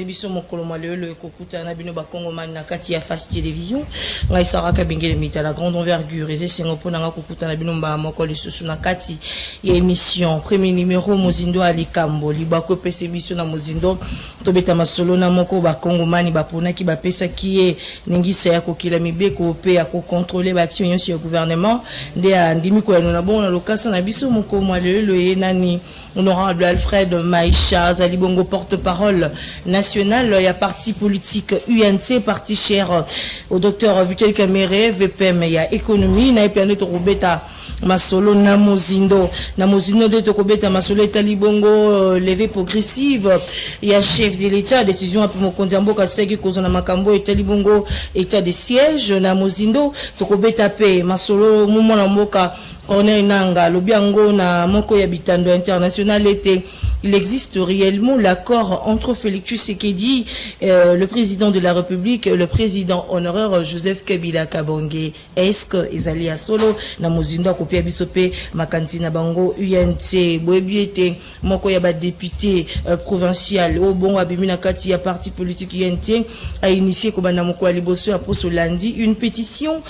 biso mokolo malelo ekokuta na bino bakongomani na kati ya Face Télévision ngai saraka bingele mita la grande envergure eze sengo pona nga kokuta na bino mba moko lisusu na kati ya émission premier numéro Mozindo Alikambo libako pese biso na Mozindo tobeta masolo na moko bakongomani bapona ki bapesa kiye ningisa ya kokila mibeko pe ya ko contrôler ba action nyonso ya gouvernement nde andimi ko na bon na lokasa na biso moko malelo ye nani honorable Alfred Maïcha Zalibongo porte-parole national, il y a parti politique UNC, parti cher au docteur Vital Kamere, VPM, il y a économie, il y a plein de robeta masolo namozindo de tokobeta masolo Talibongo levée progressive, il y a chef de l'état décision après mon kondiambo kaseki kozona makambo et Talibongo état de siège namozindo tokobeta pe masolo mumo na mboka Corneille Nanga, Lobiango na moko ya bitando international était. Il existe réellement l'accord entre Félix Tshisekedi, le président de la République, le président honoraire Joseph Kabila Kabonge. Est-ce que Ezali Solo na mozindo kopia bisope makantina bango UNC boebiete moko ya ba député provincial au bon abimina kati ya parti politique UNC a initié kobana moko liboso a poso lundi une pétition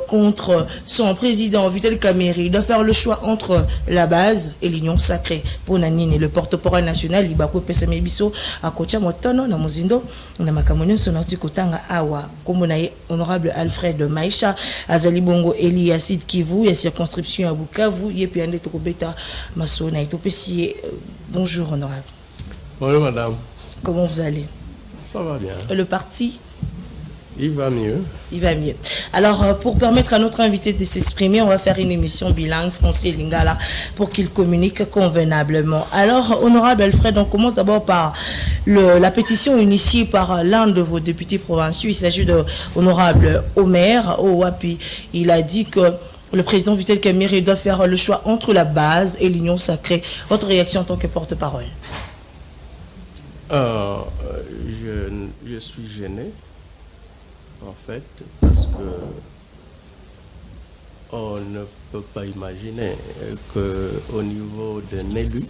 contre son président Vital Kamerhe. Il doit faire le choix entre la base et l'union sacrée. Pour Nanine, le porte-parole national, Libako Pesame Biso, à Kocha Motono, na Mozindo, na Makamonio, Sonati Kotanga, Awa, Komonaye, honorable Alfred Maïcha, Azali Bongo, Eli, Yacide Kivu, ya circonscription à Bukavu, Yepiande Tokobeta, Masona, et Topessier. Bonjour, honorable. Bonjour, madame. Comment vous allez? Ça va bien. Le parti? Il va mieux. Il va mieux. Alors, pour permettre à notre invité de s'exprimer, on va faire une émission bilingue, français et lingala, pour qu'il communique convenablement. Alors, honorable Alfred, on commence d'abord par la pétition initiée par l'un de vos députés provinciaux. Il s'agit de honorable Omer Owapi. Il a dit que le président Vital Kamerhe doit faire le choix entre la base et l'union sacrée. Votre réaction en tant que porte-parole? Je suis gêné. En fait, parce que on ne peut pas imaginer qu'au niveau d'un élu,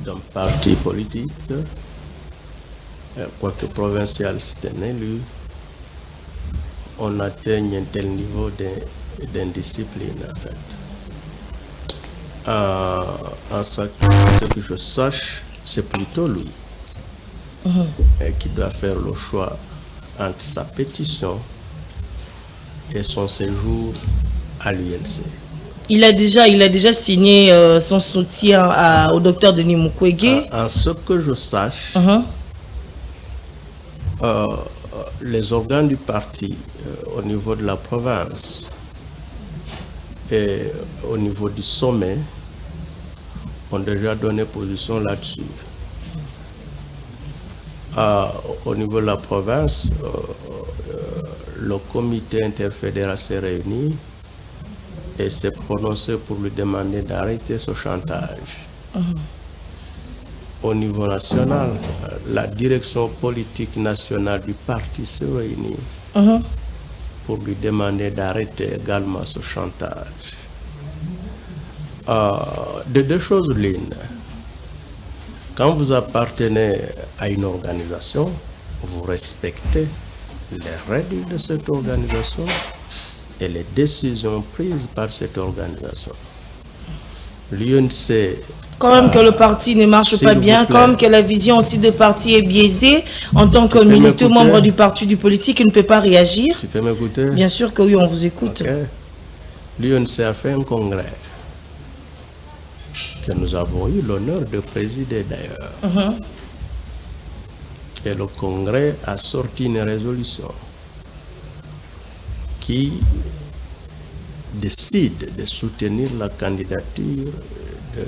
d'un parti politique, quoique provincial c'est un élu, on atteigne un tel niveau d'indiscipline en fait. En ce que je sache, c'est plutôt lui qui doit faire le choix entre sa pétition et son séjour à l'UNC. Il a déjà signé son soutien au docteur Denis Mukwege. En ce que je sache, les organes du parti au niveau de la province et au niveau du sommet ont déjà donné position là-dessus. Au niveau de la province, le comité interfédéral s'est réuni et s'est prononcé pour lui demander d'arrêter ce chantage. Au niveau national, la direction politique nationale du parti s'est réunie pour lui demander d'arrêter également ce chantage. De deux choses l'une. Quand vous appartenez à une organisation, vous respectez les règles de cette organisation et les décisions prises par cette organisation. L'UNC... Quand même que le parti ne marche pas bien, comme que la vision aussi de parti est biaisée, en tant que militant membre du parti du politique, il ne peut pas réagir. Tu peux m'écouter? Bien sûr que oui, on vous écoute. Okay. L'UNC a fait un congrès que nous avons eu l'honneur de présider d'ailleurs. Et le Congrès a sorti une résolution qui décide de soutenir la candidature de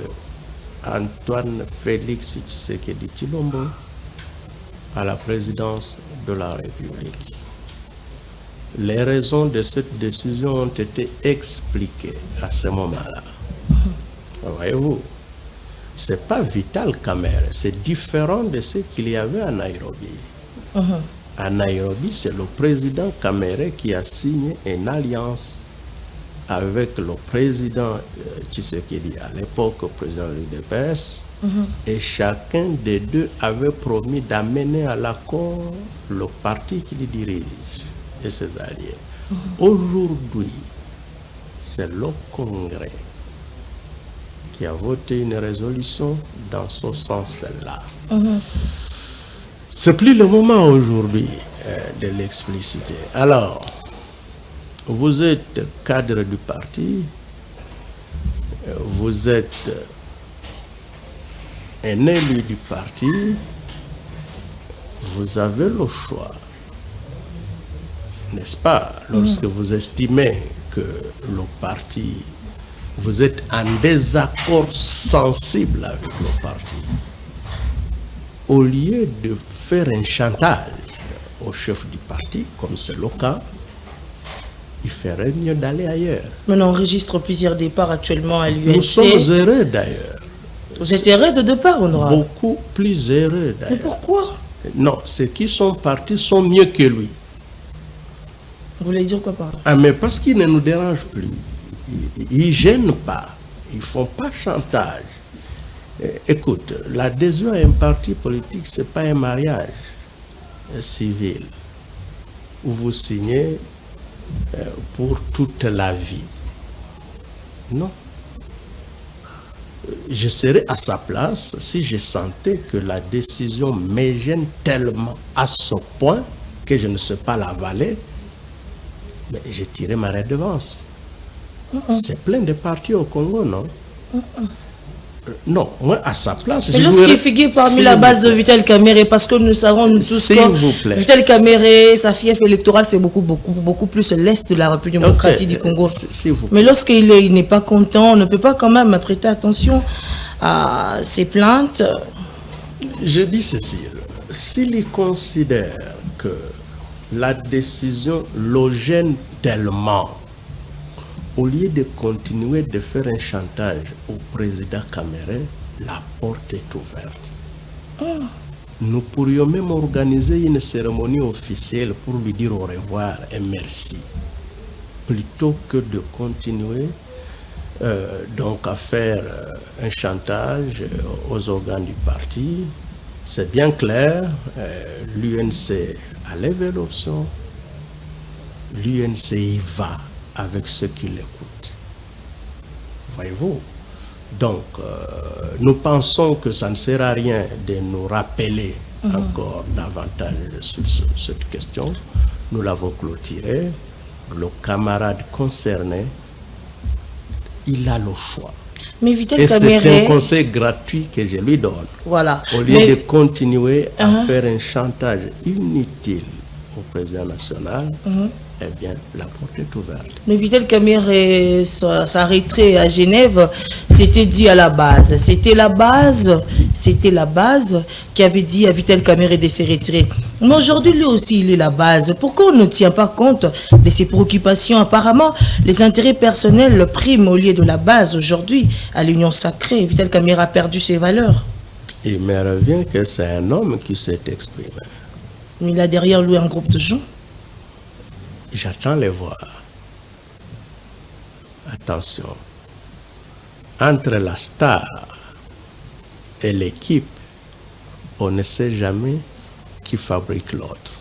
Antoine Félix Tshisekedi Tshilombo à la présidence de la République. Les raisons de cette décision ont été expliquées à ce moment-là. Voyez-vous, c'est pas Vital Kamerhe, c'est différent de ce qu'il y avait à Nairobi. À Nairobi, c'est le président Kamerhe qui a signé une alliance avec le président Tshisekedi à l'époque, le président de l'UDPS, et chacun des deux avait promis d'amener à l'accord le parti qu'il dirige et ses alliés. Aujourd'hui, c'est le Congrès qui a voté une résolution dans ce sens-là. C'est plus le moment aujourd'hui de l'expliciter. Alors, vous êtes cadre du parti, vous êtes un élu du parti, vous avez le choix, n'est-ce pas, lorsque vous estimez que le parti, vous êtes en désaccord sensible avec le parti, au lieu de faire un chantage au chef du parti, comme c'est le cas, il ferait mieux d'aller ailleurs. Mais on enregistre plusieurs départs actuellement à l'UNC. Nous sommes heureux d'ailleurs. Vous êtes heureux de départ, honorable? Beaucoup plus heureux Mais d'ailleurs. pourquoi? Non, ceux qui sont partis sont mieux que lui. Vous voulez dire quoi par là? Ah, mais parce qu'ils ne nous dérangent plus. Ils ne gênent pas. Ils ne font pas chantage. Écoute, l'adhésion à un parti politique, ce n'est pas un mariage civil où vous signez pour toute la vie. Non. Je serais à sa place si je sentais que la décision me gêne tellement à ce point que je ne sais pas l'avaler, mais je tirais ma redevance. C'est plein de partis au Congo, non? Non, moi à sa place. Et lorsqu'il figure parmi la base de Vital Kamerhe, parce que nous savons nous tous que Vital Kamerhe, sa fief électorale, c'est beaucoup plus l'Est de la République démocratique du Congo. Mais lorsqu'il n'est pas content, on ne peut pas quand même prêter attention à ses plaintes. Je dis ceci, s'il considère que la décision le gêne tellement, au lieu de continuer de faire un chantage au président Kamerhe, la porte est ouverte. Nous pourrions même organiser une cérémonie officielle pour lui dire au revoir et merci, plutôt que de continuer donc à faire un chantage aux organes du parti. C'est bien clair, l'UNC a levé l'option, l'UNC y va avec ceux qui l'écoutent. Voyez-vous? Donc, nous pensons que ça ne sert à rien de nous rappeler encore davantage sur cette question. Nous l'avons clôturé. Le camarade concerné, il a le choix. Mais Vital Et Kamerhe, c'est un conseil gratuit que je lui donne. Voilà. Au lieu de continuer à faire un chantage inutile au président national, eh bien, la porte est ouverte. Mais Vital Kamerhe, sa retraite à Genève, c'était dû à la base. C'était la base qui avait dit à Vital Kamerhe de se retirer. Mais aujourd'hui, lui aussi, il est la base. Pourquoi on ne tient pas compte de ses préoccupations? Apparemment, les intérêts personnels le priment au lieu de la base. Aujourd'hui, à l'Union sacrée, Vital Kamerhe a perdu ses valeurs. Il me revient que c'est un homme qui s'est exprimé. Mais il a derrière lui un groupe de gens. J'attends les voir. Attention. Entre la star et l'équipe, on ne sait jamais qui fabrique l'autre.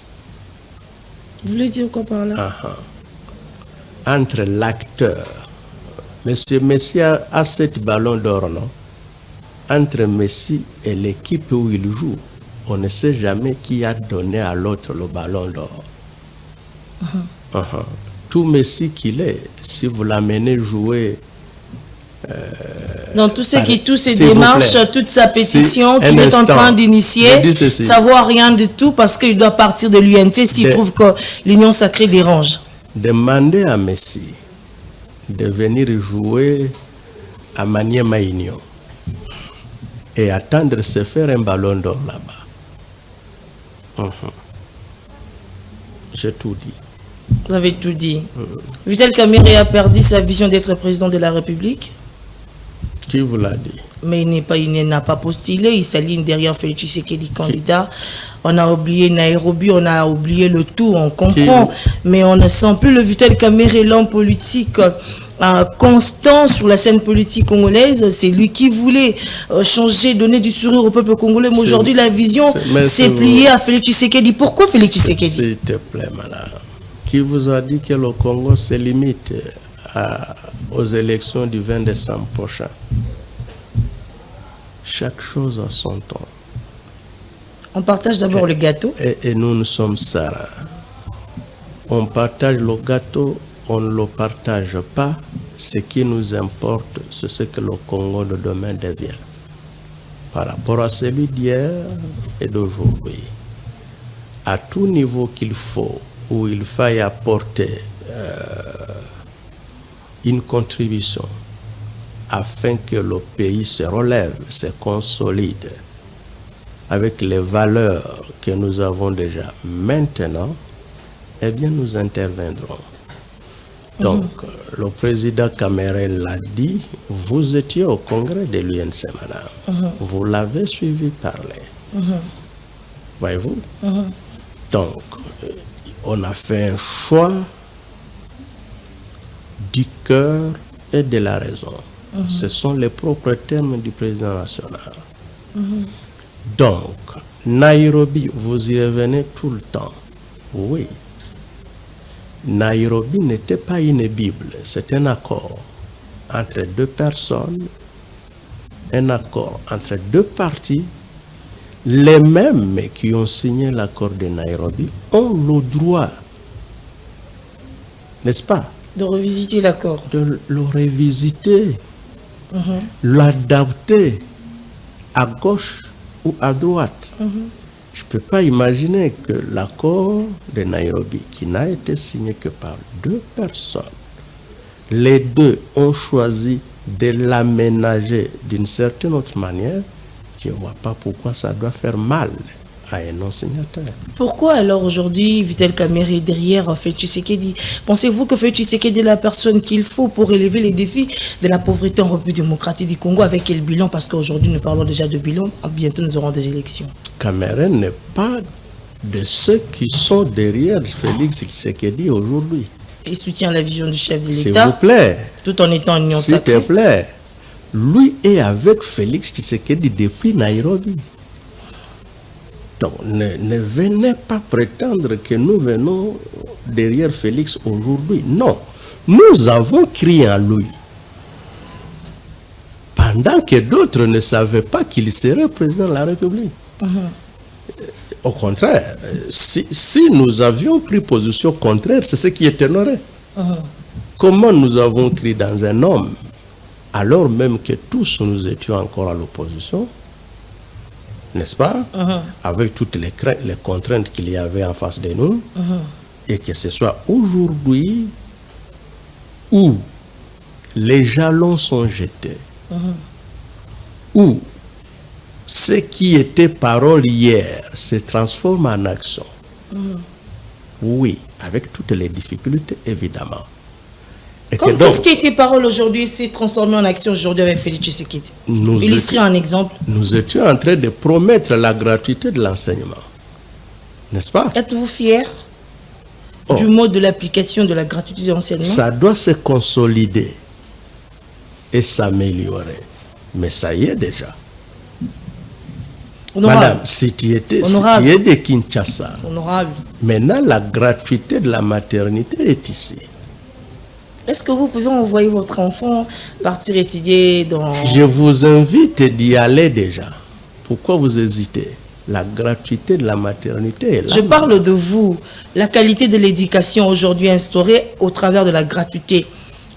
Vous voulez dire quoi par là? Entre l'acteur, Monsieur Messi a 7 ballons d'or, non? Entre Messi et l'équipe où il joue, on ne sait jamais qui a donné à l'autre le ballon d'or. Tout Messi qu'il est, si vous l'amenez jouer dans tout ce qui, toutes ses démarches, toute sa pétition qu'il est en train d'initier, savoir rien du tout parce qu'il doit partir de l'UNC s'il trouve que l'Union sacrée dérange. Demandez à Messi de venir jouer à Maniema Union et attendre de se faire un ballon d'or là-bas. J'ai tout dit. Vous avez tout dit. Vital Kamerhe a perdu sa vision d'être président de la République. Qui vous l'a dit? Mais il n'a pas postulé, il s'aligne derrière Félix Tshisekedi candidat. On a oublié Nairobi, on a oublié le tout, on comprend. Mais on ne sent plus le Vital Kamerhe, l'homme politique constant sur la scène politique congolaise. C'est lui qui voulait changer, donner du sourire au peuple congolais. Mais aujourd'hui, la vision s'est pliée à Félix Tshisekedi. Pourquoi Félix Tshisekedi? S'il te plaît, madame. Qui vous a dit que le Congo se limite aux élections du 20 décembre prochain? Chaque chose a son temps. On partage d'abord le gâteau. Et nous sommes sereins. On partage le gâteau, on ne le partage pas. Ce qui nous importe, c'est ce que le Congo de demain devient. Par rapport à celui d'hier et d'aujourd'hui. À tout niveau qu'il faut, où il faille apporter une contribution afin que le pays se relève, se consolide avec les valeurs que nous avons déjà maintenant, eh bien nous interviendrons. Donc, le président Cameroun l'a dit, vous étiez au congrès de l'UNC, madame. Vous l'avez suivi parler. Voyez-vous? Donc, on a fait un choix du cœur et de la raison. Ce sont les propres termes du président national. Donc, Nairobi, vous y revenez tout le temps. Oui. Nairobi n'était pas une Bible, c'est un accord entre deux personnes, un accord entre deux partis. Les mêmes qui ont signé l'accord de Nairobi ont le droit, n'est-ce pas, de revisiter l'accord, de le revisiter, l'adapter à gauche ou à droite. Je ne peux pas imaginer que l'accord de Nairobi, qui n'a été signé que par deux personnes, les deux ont choisi de l'aménager d'une certaine autre manière. Je ne vois pas pourquoi ça doit faire mal à un non-signataire. Pourquoi alors aujourd'hui Vital Kamerhe est derrière Félix Tshisekedi? Pensez-vous que Félix Tshisekedi est la personne qu'il faut pour relever les défis de la pauvreté en République démocratique du Congo? Avec quel bilan? Parce qu'aujourd'hui nous parlons déjà de bilan, bientôt nous aurons des élections. Cameroun n'est pas de ceux qui sont derrière Félix Tshisekedi aujourd'hui. Il soutient la vision du chef de l'État. S'il vous plaît. Tout en étant en union sacrée. S'il te plaît. Lui est avec Félix Tshisekedi depuis Nairobi. Donc, ne venez pas prétendre que nous venons derrière Félix aujourd'hui. Non, nous avons crié en lui. Pendant que d'autres ne savaient pas qu'il serait président de la République. Au contraire, si nous avions pris position contraire, c'est ce qui étonnerait. Comment nous avons crié dans un homme, alors même que tous nous étions encore à l'opposition, n'est-ce pas? Avec toutes les contraintes qu'il y avait en face de nous, et que ce soit aujourd'hui où les jalons sont jetés, où ce qui était parole hier se transforme en action. Oui, avec toutes les difficultés, évidemment. Qu'est-ce qui était parole aujourd'hui s'est transformé en action aujourd'hui avec Félix Tshisekedi? Illustrer un exemple. Nous étions en train de promettre la gratuité de l'enseignement. N'est-ce pas? Êtes-vous fier du mode de l'application de la gratuité de l'enseignement? Ça doit se consolider et s'améliorer. Mais ça y est déjà. Honorable. Madame, si tu es de Kinshasa, honorable, maintenant la gratuité de la maternité est ici. Est-ce que vous pouvez envoyer votre enfant partir étudier dans... Je vous invite d'y aller déjà. Pourquoi vous hésitez? La gratuité de la maternité est là. Je parle de vous. La qualité de l'éducation aujourd'hui instaurée au travers de la gratuité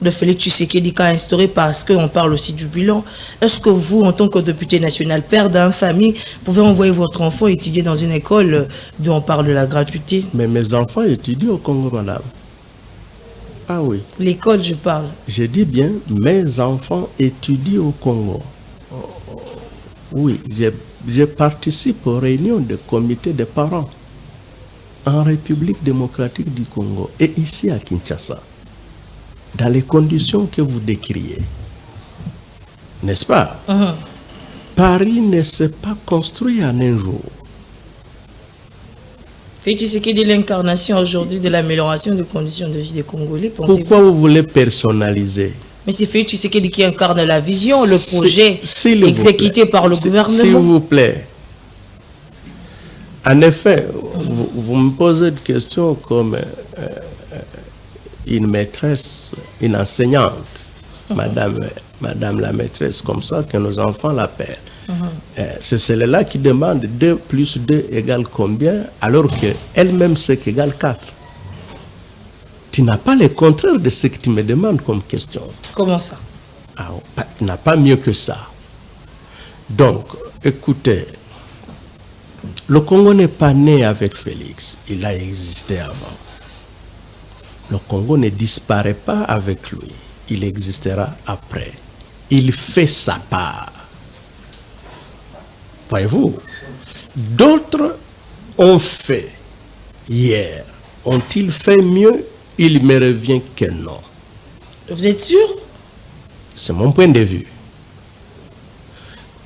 de Félix Tshisekedi qu'a instauré, parce qu'on parle aussi du bilan. Est-ce que vous, en tant que député national, père d'une famille, pouvez envoyer votre enfant étudier dans une école dont on parle de la gratuité? Mais mes enfants étudient au Congo, madame. Ah oui. L'école, je parle. Je dis bien, mes enfants étudient au Congo. Oui, je participe aux réunions de comité de parents en République démocratique du Congo et ici à Kinshasa, dans les conditions que vous décriez. N'est-ce pas? Paris ne s'est pas construit en un jour. Félix Tshisekedi est l'incarnation aujourd'hui de l'amélioration des conditions de vie des Congolais. Pensez-vous? Pourquoi vous voulez personnaliser? Mais c'est Félix Tshisekedi qui incarne la vision, le projet S'il vous exécuté plaît. par le gouvernement. S'il vous plaît. En effet, vous me posez une question comme une maîtresse, une enseignante, madame la maîtresse, comme ça que nos enfants l'appellent. C'est celle-là qui demande 2 plus 2 égale combien, alors qu'elle-même sait qu'égale 4. Tu n'as pas le contraire de ce que tu me demandes comme question. Comment ça? Tu n'as pas mieux que ça. Donc, écoutez, le Congo n'est pas né avec Félix, il a existé avant. Le Congo ne disparaît pas avec lui, il existera après. Il fait sa part. Voyez-vous, d'autres ont fait hier. Ont-ils fait mieux? Il me revient que non. Vous êtes sûr? C'est mon point de vue.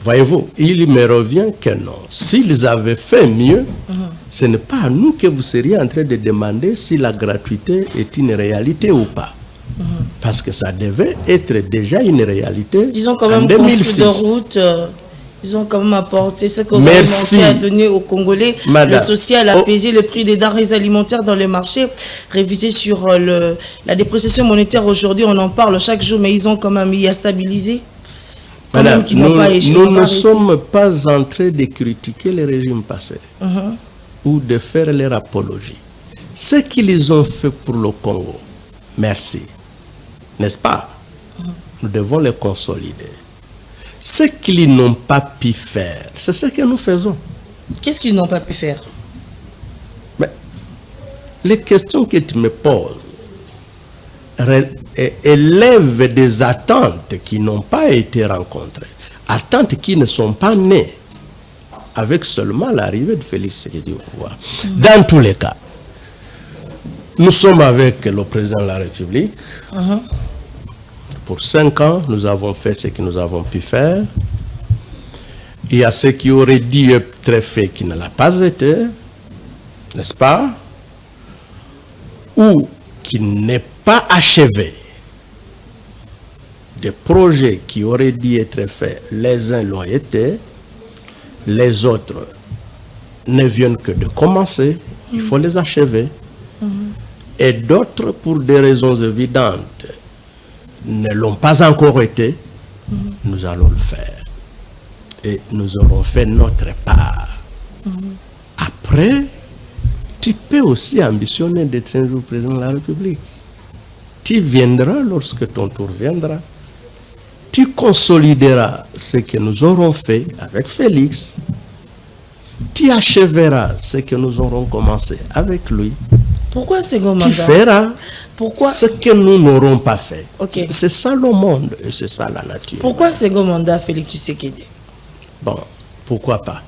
Voyez-vous, il me revient que non. S'ils avaient fait mieux, ce n'est pas à nous que vous seriez en train de demander si la gratuité est une réalité ou pas. Parce que ça devait être déjà une réalité. Ils ont quand en même 2006. construit de routes. Ils ont quand même apporté ce que vous avez manqué à donner aux Congolais. Madame. Le social, apaiser le prix des denrées alimentaires dans les marchés, réviser sur la dépréciation monétaire. Aujourd'hui, on en parle chaque jour, mais ils ont quand même mis à stabiliser. Madame, nous ne réussi. sommes pas en train de critiquer les régimes passés ou de faire leur apologie. Ce qu'ils ont fait pour le Congo, merci. N'est-ce pas? Nous devons les consolider. Ce qu'ils n'ont pas pu faire, c'est ce que nous faisons. Qu'est-ce qu'ils n'ont pas pu faire? Mais les questions que tu me poses élèvent des attentes qui n'ont pas été rencontrées. Attentes qui ne sont pas nées avec seulement l'arrivée de Félix Tshisekedi au pouvoir. Dans tous les cas, nous sommes avec le président de la République. Pour 5 ans, nous avons fait ce que nous avons pu faire. Il y a ce qui aurait dû être fait qui ne l'a pas été, n'est-ce pas? Ou qui n'est pas achevé. Des projets qui auraient dû être faits, les uns l'ont été, les autres ne viennent que de commencer, il faut les achever. Et d'autres, pour des raisons évidentes, ne l'ont pas encore été, nous allons le faire. Et nous aurons fait notre part. Après, tu peux aussi ambitionner d'être un jour président de la République. Tu viendras lorsque ton tour viendra. Tu consolideras ce que nous aurons fait avec Félix. Tu achèveras ce que nous aurons commencé avec lui. Pourquoi un second mandat? Tu feras Pourquoi? ce que nous n'aurons pas fait. Ok. C'est ça le monde et c'est ça la nature. Pourquoi un second mandat, Félix Tshisekedi? Bon, pourquoi pas?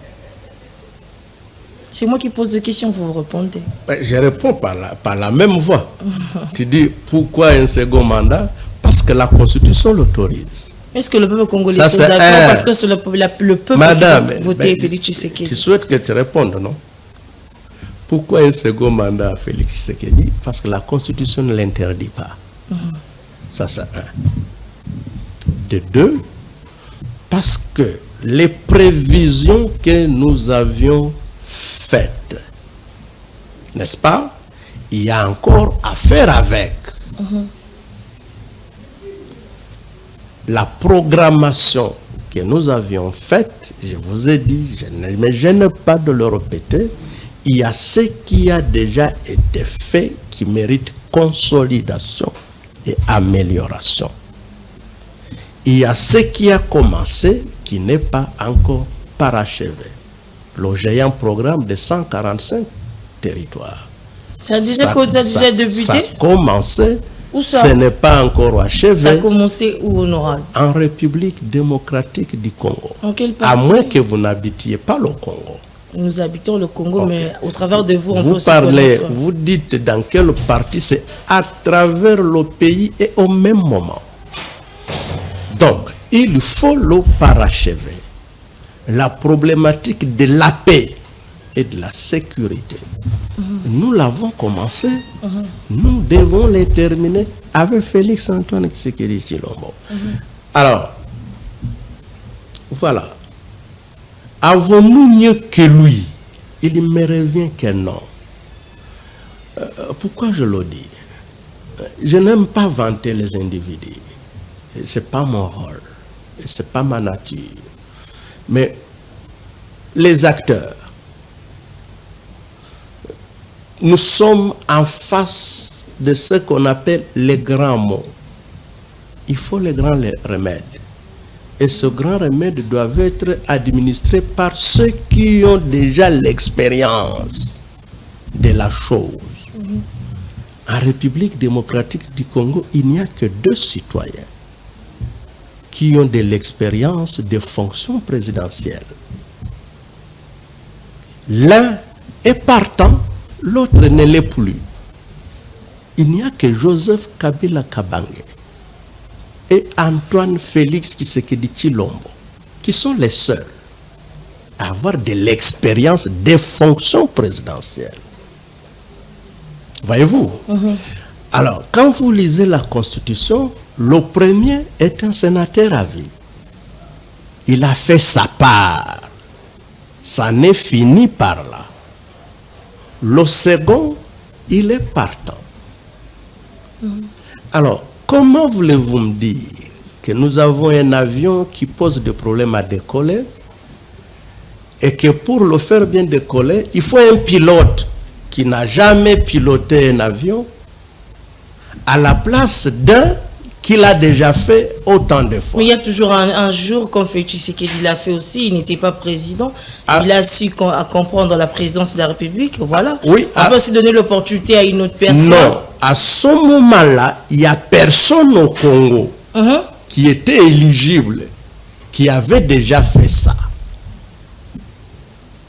C'est moi qui pose des questions, vous répondez. Je réponds par la même voie. Tu dis pourquoi un second mandat? Parce que la Constitution l'autorise. Est-ce que le peuple congolais Ça, est d'accord? c'est Parce que c'est le peuple Madame, qui va voter Félix Tshisekedi. Tu souhaites que tu répondes, non? Pourquoi un second mandat à Félix Tshisekedi? Parce que la Constitution ne l'interdit pas. Ça, c'est un. De deux, parce que les prévisions que nous avions faites, n'est-ce pas? Il y a encore à faire avec. La programmation que nous avions faite, je vous ai dit, je ne me gêne pas de le répéter, il y a ce qui a déjà été fait qui mérite consolidation et amélioration. Il y a ce qui a commencé qui n'est pas encore parachevé. Le géant programme de 145 territoires. Ça a déjà débuté? Ça a commencé. Où ça? Ce n'est pas encore achevé. Ça a commencé où, honorable? En République démocratique du Congo. En quelle À partie? moins que vous n'habitiez pas le Congo. Nous habitons le Congo, Ok. mais au travers de vous, on Vous peut se parlez, connaître. vous dites dans quelle partie, c'est à travers le pays et au même moment. Donc, il faut le parachever. La problématique de la paix et de la sécurité. Nous l'avons commencé, nous devons les terminer avec Félix Antoine Tshisekedi Tshilombo. Alors, voilà. Avons-nous mieux que lui? Il me revient que non. Pourquoi je le dis? Je n'aime pas vanter les individus. Ce n'est pas mon rôle. Ce n'est pas ma nature. Mais les acteurs, nous sommes en face de ce qu'on appelle les grands mots. Il faut les grands remèdes. Et ce grand remède doit être administré par ceux qui ont déjà l'expérience de la chose. En République démocratique du Congo, il n'y a que 2 citoyens qui ont de l'expérience des fonctions présidentielles. L'un est partant, l'autre ne l'est plus. Il n'y a que Joseph Kabila Kabange et Antoine Félix Tshisekedi Tshilombo qui sont les seuls à avoir de l'expérience des fonctions présidentielles. Voyez-vous? Alors, quand vous lisez la Constitution, le premier est un sénateur à vie. Il a fait sa part. Ça n'est fini par là. Le second, il est partant. Alors, comment voulez-vous me dire que nous avons un avion qui pose des problèmes à décoller et que pour le faire bien décoller, il faut un pilote qui n'a jamais piloté un avion à la place d'un qu'il a déjà fait autant de fois. Mais il y a toujours un jour, comme Félix Tshisekedi l'a fait aussi, il n'était pas président. Il a su comprendre la présidence de la République, voilà. Oui, on peut se donner l'opportunité à une autre personne. Non, à ce moment-là, il n'y a personne au Congo qui était éligible, qui avait déjà fait ça.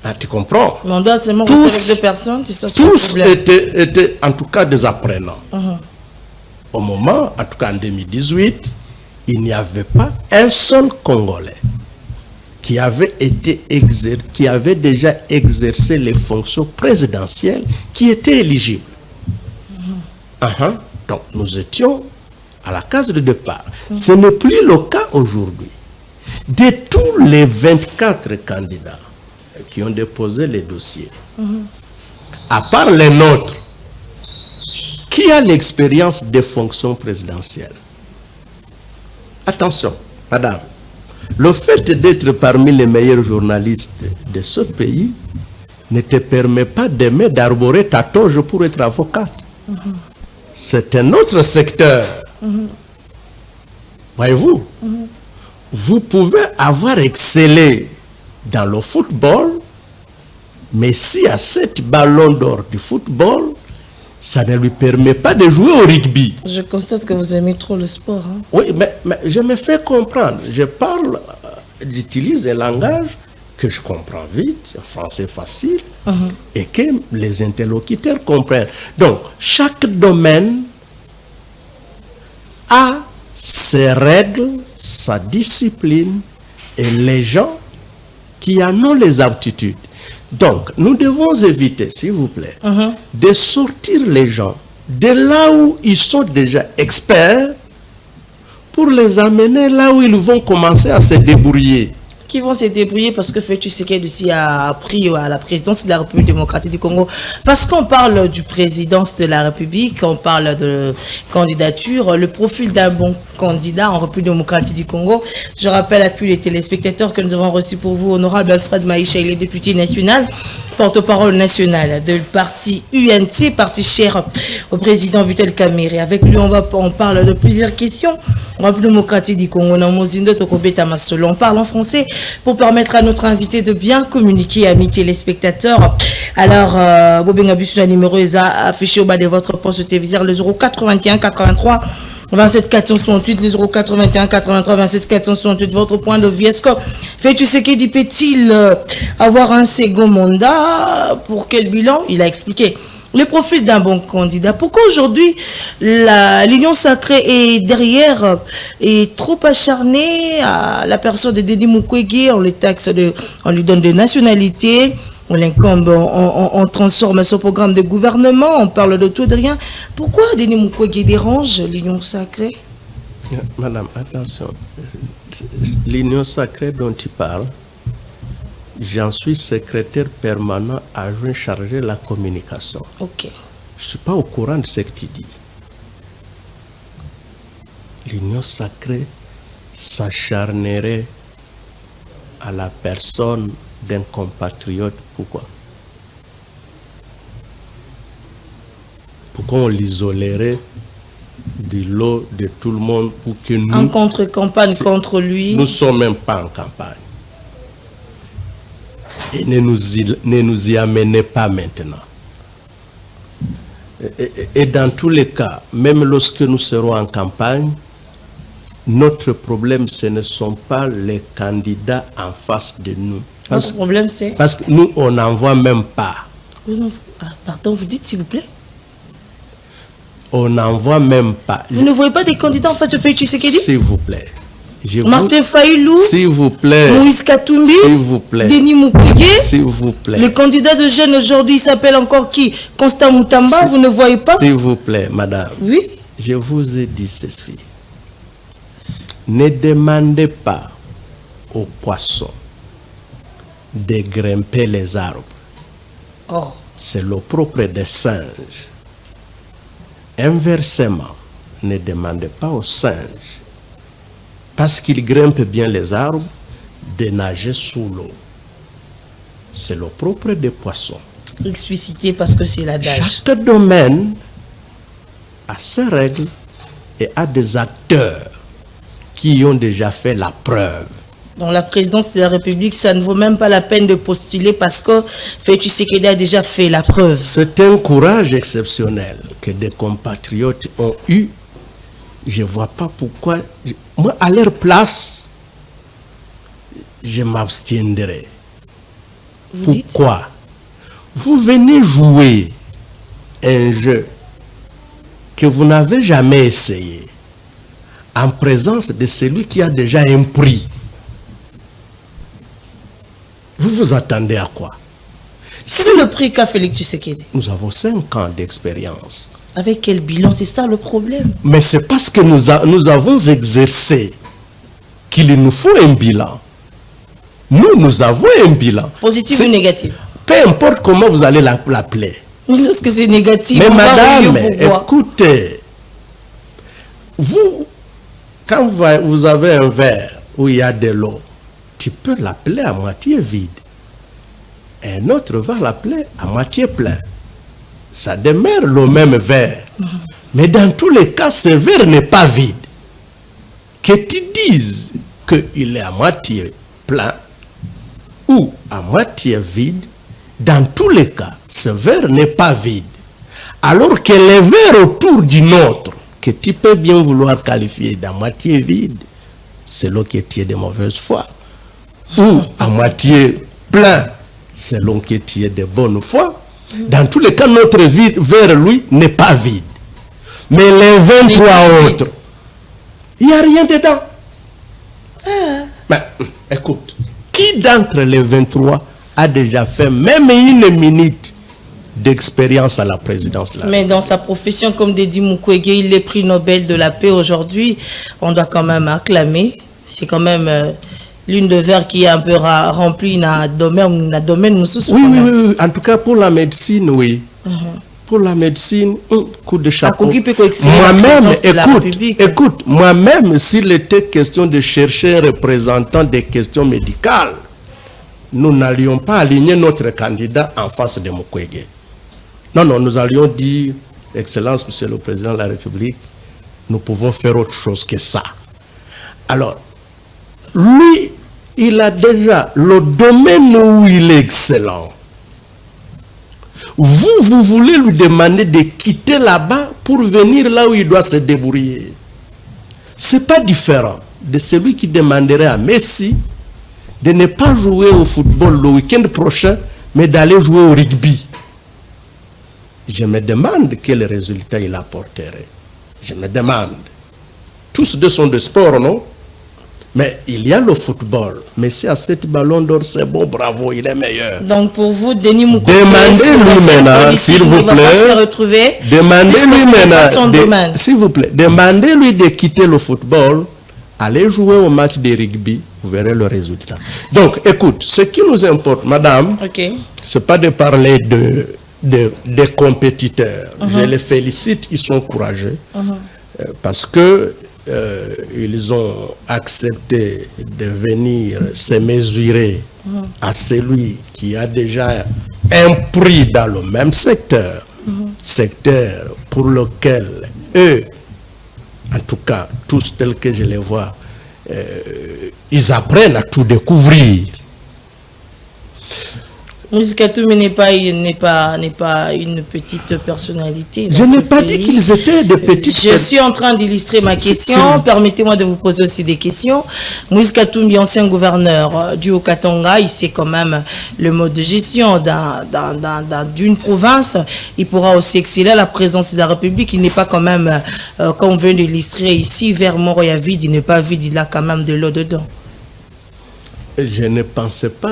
Ah, tu comprends? Mais on doit seulement rester avec 2 personnes, c'est ça. Tous étaient en tout cas des apprenants. Au moment, en tout cas en 2018, il n'y avait pas un seul Congolais qui avait déjà exercé les fonctions présidentielles qui étaient éligibles. Donc nous étions à la case de départ. Ce n'est plus le cas aujourd'hui. De tous les 24 candidats qui ont déposé les dossiers, à part les nôtres, qui a l'expérience des fonctions présidentielles? Attention, madame, le fait d'être parmi les meilleurs journalistes de ce pays ne te permet pas d'arborer ta toge pour être avocate. C'est un autre secteur. Voyez-vous, vous pouvez avoir excellé dans le football, mais si à 7 ballons d'or du football, ça ne lui permet pas de jouer au rugby. Je constate que vous aimez trop le sport. Oui, mais je me fais comprendre. Je parle, j'utilise un langage que je comprends vite, un français facile, et que les interlocuteurs comprennent. Donc, chaque domaine a ses règles, sa discipline, et les gens qui en ont les aptitudes. Donc, nous devons éviter, s'il vous plaît, de sortir les gens de là où ils sont déjà experts pour les amener là où ils vont commencer à se débrouiller. Qui vont se débrouiller parce que Félix Tshisekedi aussi a pris à la présidence de la République démocratique du Congo. Parce qu'on parle du présidence de la République, on parle de candidature, le profil d'un bon candidat en République démocratique du Congo. Je rappelle à tous les téléspectateurs que nous avons reçu pour vous Honorable Alfred Maïcha, il est député national, porte-parole national de parti UNC, parti cher au président Vital Kamerhe. Avec lui, on parle de plusieurs questions. République démocratique du Congo, on parle en français pour permettre à notre invité de bien communiquer à mes téléspectateurs. Alors, Bobengabusu, le numéro est affiché au bas de votre poste téléviseur, le 081 83 27 468, le 081 83 27 468, votre point de vue. Est-ce que Félix Tshisekedi peut-il avoir un second mandat? Pour quel bilan? Il a expliqué le profil d'un bon candidat. Pourquoi aujourd'hui l'Union sacrée est derrière, est trop acharnée à la personne de Denis Mukwege? On les taxe, on lui donne des nationalités. On l'incombe, on transforme ce programme de gouvernement, on parle de tout et de rien. Pourquoi Denis Mukwege dérange l'Union sacrée? Madame, attention. L'Union sacrée dont tu parles, j'en suis secrétaire permanent adjoint chargé de la communication. Ok. Je ne suis pas au courant de ce que tu dis. L'Union sacrée s'acharnerait à la personne d'un compatriote. Pourquoi? Pourquoi on l'isolerait du lot de tout le monde pour que nous... En contre-campagne contre lui. Nous ne sommes même pas en campagne. Et ne nous y amenez pas maintenant. Et dans tous les cas, même lorsque nous serons en campagne, notre problème, ce ne sont pas les candidats en face de nous. Notre problème, c'est... Parce que nous, on n'en voit même pas. Pardon, vous dites, s'il vous plaît? On n'en voit même pas. Vous ne voyez pas des candidats en face de Félix Tshisekedi? S'il vous plaît. Martin Faïlou, s'il vous plaît. Moïse Katumbi, s'il vous plaît. Denis Mukwege. S'il vous plaît. Le candidat de jeunes aujourd'hui, il s'appelle encore qui? Constant Moutamba, vous ne voyez pas? S'il vous plaît, madame. Oui. Je vous ai dit ceci. Ne demandez pas aux poissons de grimper les arbres. Oh. C'est le propre des singes. Inversement, ne demandez pas aux singes, parce qu'ils grimpent bien les arbres, de nager sous l'eau. C'est le propre des poissons. Explicité parce que c'est l'adage. Chaque domaine a ses règles et a des acteurs qui ont déjà fait la preuve. Dans la présidence de la République, ça ne vaut même pas la peine de postuler parce que Félix Tshisekedi a déjà fait la preuve. C'est un courage exceptionnel que des compatriotes ont eu. Je ne vois pas pourquoi. Moi, à leur place, je m'abstiendrai. Pourquoi? Vous venez jouer un jeu que vous n'avez jamais essayé en présence de celui qui a déjà un prix. Vous vous attendez à quoi? C'est le prix qu'a Félix Tshisekedi. Nous avons 5 ans d'expérience. Avec quel bilan? C'est ça le problème. Mais c'est parce que nous avons exercé qu'il nous faut un bilan. Nous avons un bilan. Positif ou négatif? Peu importe comment vous allez l'appeler. Mais lorsque c'est négatif, mais madame, pourquoi? Écoutez, vous, quand vous avez un verre où il y a de l'eau, tu peux l'appeler à moitié vide. Un autre va l'appeler à moitié plein. Ça demeure le même verre. Mais dans tous les cas, ce verre n'est pas vide. Que tu dises qu'il est à moitié plein ou à moitié vide, dans tous les cas, ce verre n'est pas vide. Alors que les verres autour du nôtre, que tu peux bien vouloir qualifier d'à moitié vide, selon que tu es de mauvaise foi, ou à moitié plein, selon que tu es de bonne foi, dans tous les cas, notre verre, lui, n'est pas vide. Mais les 23 autres, il n'y a rien dedans. Mais écoute, qui d'entre les 23 a déjà fait même une minute d'expérience à la présidence là? Mais dans sa profession, comme Denis Mukwege, il est prix Nobel de la paix aujourd'hui, on doit quand même acclamer. C'est quand même l'une de verre qui est un peu remplie dans le domaine. Oui. En tout cas, pour la médecine, oui. Pour la médecine, coup de chapeau. Moi-même, écoute, moi-même, s'il était question de chercher un représentant des questions médicales, nous n'allions pas aligner notre candidat en face de Mukwege. Non, nous allions dire, Excellence, Monsieur le Président de la République, nous pouvons faire autre chose que ça. Alors, lui, il a déjà le domaine où il est excellent. Vous voulez lui demander de quitter là-bas pour venir là où il doit se débrouiller. Ce n'est pas différent de celui qui demanderait à Messi de ne pas jouer au football le week-end prochain, mais d'aller jouer au rugby. Je me demande quel résultat il apporterait. Je me demande. Tous deux sont de sport, non? Mais il y a le football. Mais si à 7 ballons d'or, c'est bon, bravo, il est meilleur. Donc pour vous, Denis Mukwege, Demandez-lui maintenant, s'il vous plaît. Demandez-lui maintenant, s'il vous plaît, demandez-lui de quitter le football, aller jouer au match de rugby, vous verrez le résultat. Donc, écoute, ce qui nous importe, madame, c'est pas de parler des compétiteurs. Je les félicite, ils sont courageux, parce que ils ont accepté de venir se mesurer à celui qui a déjà un prix dans le même secteur, secteur pour lequel eux, en tout cas tous tels que je les vois, ils apprennent à tout découvrir. Moïse Katumbi n'est pas une petite personnalité. Je n'ai pas dit qu'ils étaient de petites. Je suis en train d'illustrer ma question. Permettez-moi de vous poser aussi des questions. Moïse Katumbi, ancien gouverneur du Haut-Katanga, il sait quand même le mode de gestion d'une province. Il pourra aussi exceller à la présidence de la République. Il n'est pas quand même, comme on vient de l'illustrer ici, vers Moroya vide. Il n'est pas vide, il a quand même de l'eau dedans. Je ne pensais pas